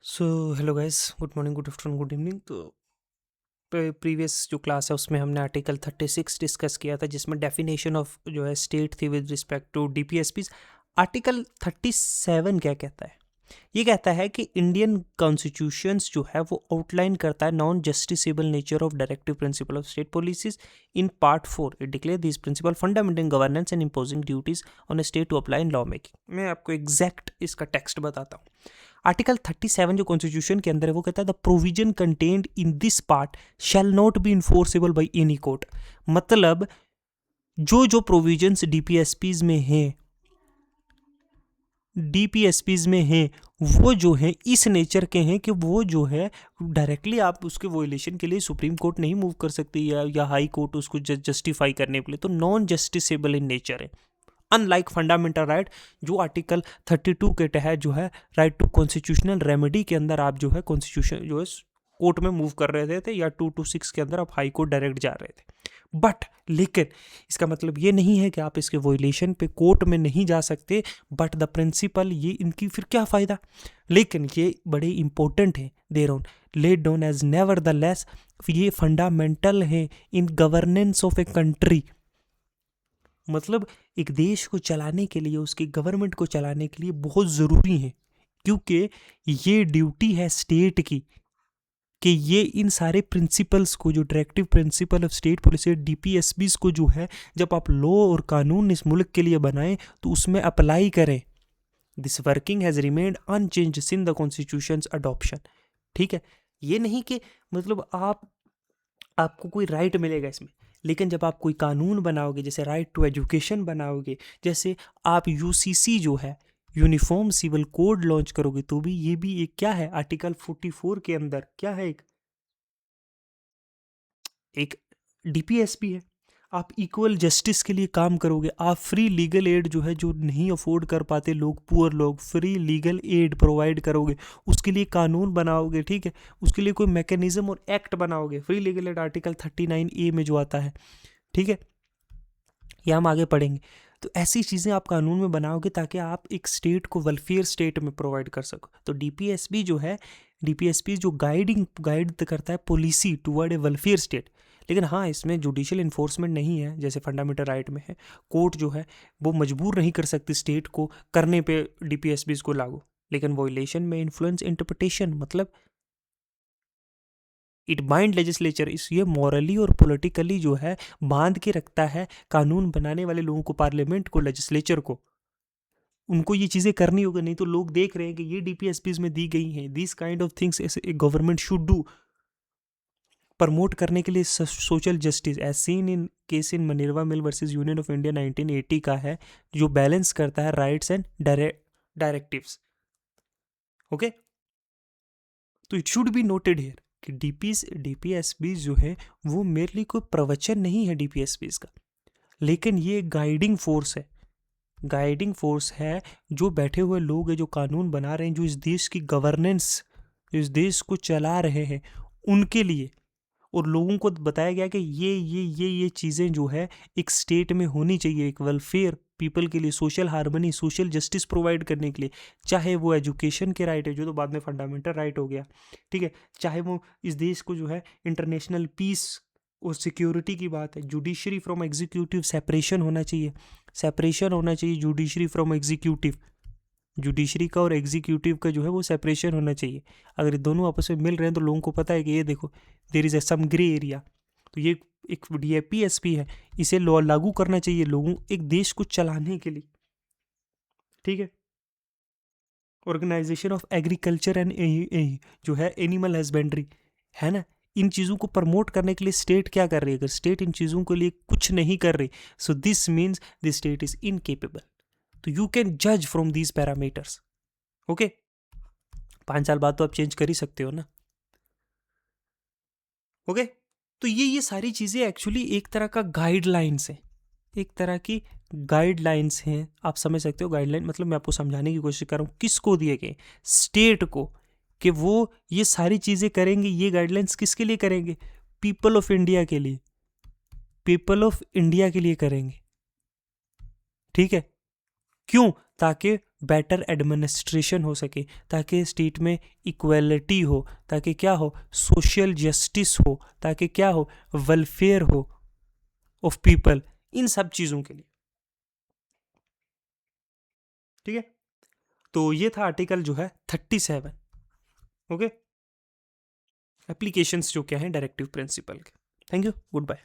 So hello guys, good morning, good afternoon, good evening. तो previous जो class है उसमें हमने आर्टिकल 36 डिस्कस किया था, जिसमें डेफिनेशन ऑफ जो है स्टेट थी with respect to DPSPs. Article 37 क्या कहता है? ये कहता है कि इंडियन कॉन्स्टिट्यूशंस जो है वो आउटलाइन करता है non justiciable nature of directive principle of state policies. In part 4 it declare this principle fundamental in governance and imposing duties on a state to apply in law making. मैं आपको exact इसका text बताता हूँ। Article 37 जो constitution के अंदर है वो कहता है the provision contained in this part shall not be enforceable by any court. मतलब जो प्रोविजंस डीपीएसपीज में हैं वो जो है इस नेचर के हैं कि वो जो है डायरेक्टली आप उसके वोलेशन के लिए सुप्रीम कोर्ट नहीं मूव कर सकती या हाई कोर्ट उसको जस्टिफाई करने के लिए, तो नॉन जस्टिसेबल इन नेचर है। अनलाइक फंडामेंटल राइट जो आर्टिकल 32 के तहत जो है राइट टू कॉन्स्टिट्यूशनल रेमेडी के अंदर आप जो है कॉन्स्टिट्यूशन जो है कोर्ट में मूव कर रहे थे या 226 के अंदर आप हाई कोर्ट डायरेक्ट जा रहे थे। बट लेकिन इसका मतलब ये नहीं है कि आप इसके वोलेशन पे कोर्ट में नहीं जा सकते। बट द प्रिंसिपल ये इनकी फिर क्या फ़ायदा, लेकिन ये बड़े इंपॉर्टेंट है। There on laid down as nevertheless, ये फंडामेंटल है in governance of a country. मतलब एक देश को चलाने के लिए, उसकी गवर्नमेंट को चलाने के लिए बहुत ज़रूरी है, क्योंकि ये ड्यूटी है स्टेट की कि ये इन सारे प्रिंसिपल्स को, जो directive principle of state policy DPSPs को जो है जब आप लॉ और कानून इस मुल्क के लिए बनाएं तो उसमें अप्लाई करें। This working has remained unchanged since the constitutions adoption. ठीक है, ये नहीं कि मतलब आपको कोई राइट मिलेगा इसमें, लेकिन जब आप कोई कानून बनाओगे, जैसे राइट टू एजुकेशन बनाओगे, जैसे आप यूसीसी जो है यूनिफॉर्म सिविल कोड लॉन्च करोगे, तो भी ये भी एक क्या है, आर्टिकल 44 के अंदर क्या है, एक डीपीएसपी है। आप इक्वल जस्टिस के लिए काम करोगे, आप फ्री लीगल एड जो है, जो नहीं अफोर्ड कर पाते लोग, पुअर लोग, फ्री लीगल एड प्रोवाइड करोगे, उसके लिए कानून बनाओगे। ठीक है, उसके लिए कोई मैकेनिज्म और एक्ट बनाओगे, free legal aid article 39A में जो आता है। ठीक है, ये हम आगे पढ़ेंगे। तो ऐसी चीज़ें आप कानून में बनाओगे ताकि आप एक स्टेट को वेलफेयर स्टेट में प्रोवाइड कर सको। तो डीपीएसबी जो है, डीपीएसबी जो गाइड करता है पॉलिसी टुवर्ड ए वेलफेयर स्टेट। लेकिन हाँ, इसमें जुडिशियल इन्फोर्समेंट नहीं है, जैसे फंडामेंटल राइट में है। कोर्ट जो है वो मजबूर नहीं कर सकती स्टेट को करने पे डीपीएसबीज को लागू। लेकिन वॉयलेशन में इन्फ्लुएंस इंटरप्रिटेशन, मतलब इट बाइंड लेजिस्लेचर, ये मॉरली और पॉलिटिकली जो है बांध के रखता है कानून बनाने वाले लोगों को, पार्लियामेंट को, लेजिस्लेचर को। उनको ये चीज़ें करनी होगी, नहीं तो लोग देख रहे हैं कि ये डीपीएसपीज में दी गई हैं, दिस काइंड ऑफ थिंग्स एक गवर्नमेंट शुड डू, प्रमोट करने के लिए social justice, as seen in case in Minerva mill versus union of India 1980 का है, जो बैलेंस करता है राइट्स एंड डायरेक्टिव्स। ओके, तो it should be noted here कि डीपीएसबीज जो है वो मेरली कोई प्रवचन नहीं है डीपीएसबीज का, लेकिन ये गाइडिंग फोर्स है। गाइडिंग फोर्स है, जो बैठे हुए लोग हैं, जो कानून बना रहे हैं, जो इस देश की गवर्नेंस, जो इस देश को चला रहे हैं, उनके लिए। और लोगों को बताया गया कि ये चीज़ें जो है एक स्टेट में होनी चाहिए, एक वेलफेयर पीपल के लिए, social harmony, social justice provide करने के लिए। चाहे वो एजुकेशन के राइट है, जो तो बाद में फंडामेंटल राइट हो गया। ठीक है, चाहे वो इस देश को जो है इंटरनेशनल पीस और सिक्योरिटी की बात है, जुडिशरी फ्रॉम एग्जीक्यूटिव सेपरेशन होना चाहिए, सेपरेशन होना चाहिए जुडिशरी फ्रॉम एग्जीक्यूटिव, जुडिशरी का और एग्जीक्यूटिव का जो है वो सेपरेशन होना चाहिए। अगर ये दोनों आपस में मिल रहे हैं तो लोगों को पता है कि ये देखो there is some grey area, तो ये एक डीपीएसपी है, इसे लॉ लागू करना चाहिए लोगों, एक देश को चलाने के लिए। ठीक है, ऑर्गेनाइजेशन ऑफ एग्रीकल्चर एंड जो है एनिमल हस्बेंड्री है ना, इन चीज़ों को प्रमोट करने के लिए स्टेट क्या कर रही है? अगर स्टेट इन चीज़ों के लिए कुछ नहीं कर रही, so this means the state is incapable. तो यू कैन जज फ्रॉम दीज पैरामीटर्स। ओके, 5 साल बाद तो आप चेंज कर ही सकते हो ना। ओके, तो ये सारी चीज़ें एक्चुअली एक तरह का गाइडलाइंस है, एक तरह की गाइडलाइंस हैं। आप समझ सकते हो गाइडलाइन मतलब, मैं आपको समझाने की कोशिश कर रहा हूँ, किसको दिए गए? स्टेट को, कि वो ये सारी चीज़ें करेंगे। ये गाइडलाइंस किसके लिए करेंगे? पीपल ऑफ इंडिया के लिए, पीपल ऑफ इंडिया के लिए करेंगे। ठीक है, क्यों? ताकि बेटर एडमिनिस्ट्रेशन हो सके, ताकि स्टेट में इक्वलिटी हो, ताकि क्या हो, सोशल जस्टिस हो, ताकि क्या हो, वेलफेयर हो ऑफ पीपल, इन सब चीज़ों के लिए। ठीक है, तो ये था आर्टिकल जो है 37। ओके, एप्लीकेशंस जो क्या है डायरेक्टिव प्रिंसिपल के। Thank you, good bye.